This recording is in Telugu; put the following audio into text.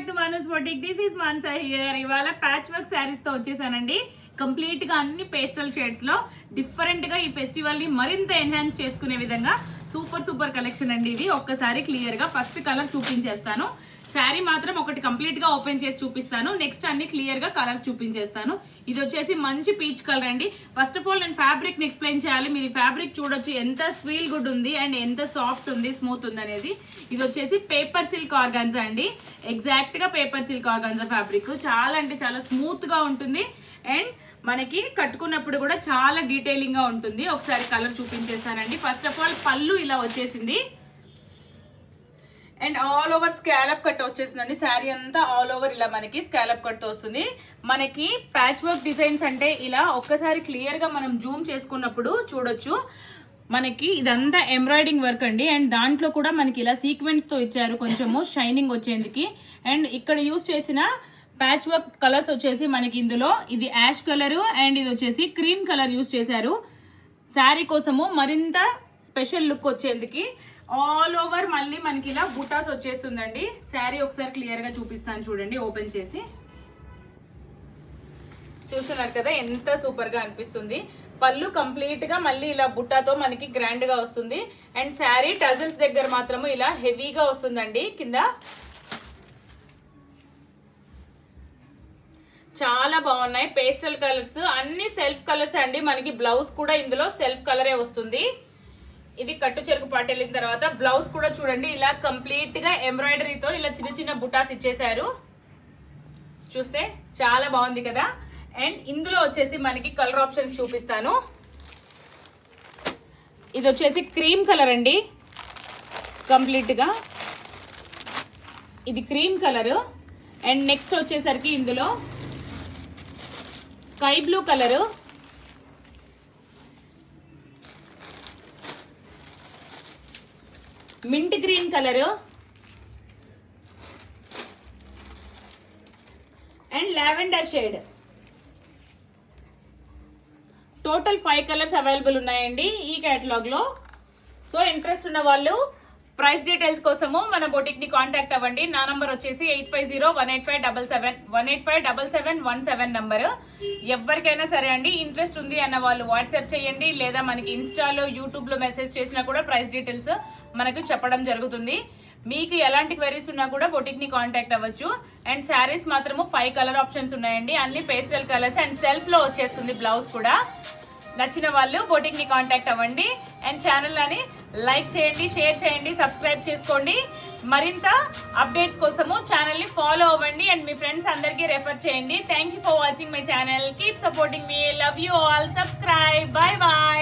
Back to Manas boutique. This is Mansa here. ఇవాళ ప్యాచ్ వర్క్ శారీస్ తో వచ్చేసానండి. కంప్లీట్ గా అన్ని పేస్టల్ షేడ్స్ లో డిఫరెంట్ గా ఈ ఫెస్టివల్ ని మరింత ఎన్హాన్స్ చేసుకునే విధంగా సూపర్ కలెక్షన్ అండి. ఇది ఒక్కసారి క్లియర్ గా ఫస్ట్ కలర్ చూపించేస్తాను. శారీ మాత్రం ఒకటి కంప్లీట్ గా ఓపెన్ చేసి చూపిస్తాను. నెక్స్ట్ అన్ని క్లియర్ గా కలర్స్ చూపించేస్తాను. ఇది వచ్చేసి మంచి పీచ్ కలర్ అండి. ఫస్ట్ ఆఫ్ ఆల్ నేను ఫ్యాబ్రిక్ ని ఎక్స్ప్లెయిన్ చేయాలి. మీరు ఫ్యాబ్రిక్ చూడొచ్చు ఎంత ఫీల్ గుడ్ ఉంది అండ్ ఎంత సాఫ్ట్ ఉంది, స్మూత్ ఉంది అనేది. ఇది వచ్చేసి పేపర్ సిల్క్ ఆర్గాన్జా అండి. ఎగ్జాక్ట్ గా పేపర్ సిల్క్ ఆర్గాన్జా ఫ్యాబ్రిక్ చాలా అంటే చాలా స్మూత్ గా ఉంటుంది అండ్ మనకి కట్టుకున్నప్పుడు కూడా చాలా డీటెయిలింగ్ గా ఉంటుంది. ఒకసారి కలర్ చూపించేస్తానండి. ఫస్ట్ ఆఫ్ ఆల్ పళ్ళు ఇలా వచ్చేసింది and all over scallop cut వచ్చేసిందండి. శారీ అంతా ఆల్ ఓవర్ ఇలా మనకి స్కాలప్ కట్ వస్తుంది. మనకి ప్యాచ్ వర్క్ డిజైన్స్ అంటే ఇలా ఒక్కసారి క్లియర్ గా మనం జూమ్ చేసుకున్నప్పుడు చూడొచ్చు. మనకి ఇదంతా ఎంబ్రాయిడింగ్ వర్క్ అండి అండ్ దాంట్లో కూడా మనకి ఇలా సీక్వెన్స్ తో ఇచ్చారు కొంచెము షైనింగ్ వచ్చేందుకు. అండ్ ఇక్కడ యూజ్ చేసిన ప్యాచ్ వర్క్ కలర్స్ వచ్చేసి మనకి ఇందులో ఇది యాష్ కలర్ అండ్ ఇది వచ్చేసి క్రీమ్ కలర్ యూజ్ చేశారు శారీ కోసము మరింత స్పెషల్ లుక్ వచ్చేందుకు. ఆల్ ఓవర్ మళ్ళీ మనకి ఇలా బుటాస్ వచ్చేస్తుందండి. శారీ ఒకసారి క్లియర్ గా చూపిస్తాను చూడండి. ఓపెన్ చేసి చూస్తున్నారు కదా ఎంత సూపర్ గా అనిపిస్తుంది. పళ్ళు కంప్లీట్ గా మళ్ళీ ఇలా బుట్టాతో మనకి గ్రాండ్ గా వస్తుంది అండ్ శారీ టజల్స్ దగ్గర మాత్రము ఇలా హెవీగా వస్తుందండి. కింద చాలా బాగున్నాయి పేస్టల్ కలర్స్, అన్ని సెల్ఫ్ కలర్స్ అండి. మనకి బ్లౌజ్ కూడా ఇందులో సెల్ఫ్ కలరే వస్తుంది. ఇది కట్టు చెరుకు పాటు వెళ్ళిన తర్వాత బ్లౌజ్ కూడా చూడండి ఇలా కంప్లీట్ గా ఎంబ్రాయిడరీతో ఇలా చిన్న చిన్న బుటాస్ ఇచ్చేసారు. చూస్తే చాలా బాగుంది కదా. అండ్ ఇందులో వచ్చేసి మనకి కలర్ ఆప్షన్స్ చూపిస్తాను. ఇది వచ్చేసి క్రీమ్ కలర్ అండి. కంప్లీట్ గా ఇది క్రీమ్ కలర్ అండ్ నెక్స్ట్ వచ్చేసరికి ఇందులో sky blue colour, mint green colour and lavender shade. Total 5 colours available ఉన్నాయండి ఈ కేటలాగ్ లో. సో ఇంట్రెస్ట్ ఉన్న వాళ్ళు ప్రైస్ డీటెయిల్స్ కోసము మన బొటిక్ ని కాంటాక్ట్ అవ్వండి. నా నంబర్ వచ్చేసి 85018577 1857717 నంబర్. ఎవరికైనా సరే అండి ఇంట్రెస్ట్ ఉంది అన్న వాళ్ళు వాట్సాప్ చేయండి లేదా మనకి ఇన్స్టాలో యూట్యూబ్ లో మెసేజ్ చేసినా కూడా ప్రైస్ డీటెయిల్స్ మనకు చెప్పడం జరుగుతుంది. మీకు ఎలాంటి క్వెరీస్ ఉన్నా కూడా బొటిక్ ని కాంటాక్ట్ అవ్వచ్చు. అండ్ శారీస్ మాత్రము 5 కలర్ ఆప్షన్స్ ఉన్నాయండి. అన్ని పేస్టల్ కలర్స్ అండ్ సెల్ఫ్ లో వచ్చేస్తుంది బ్లౌజ్ కూడా. నచ్చిన వాళ్ళు బొటిక్ ని కాంటాక్ట్ అవ్వండి అండ్ ఛానల్ అని లైక్ చేయండి, షేర్ చేయండి, సబ్స్క్రైబ్ చేసుకోండి. మరింత అప్డేట్స్ కోసము ఛానల్ ని ఫాలో అవ్వండి అండ్ మీ ఫ్రెండ్స్ అందరికీ రెఫర్ చేయండి. Thank you for watching my channel. Keep supporting me. Love you all. Subscribe. By by.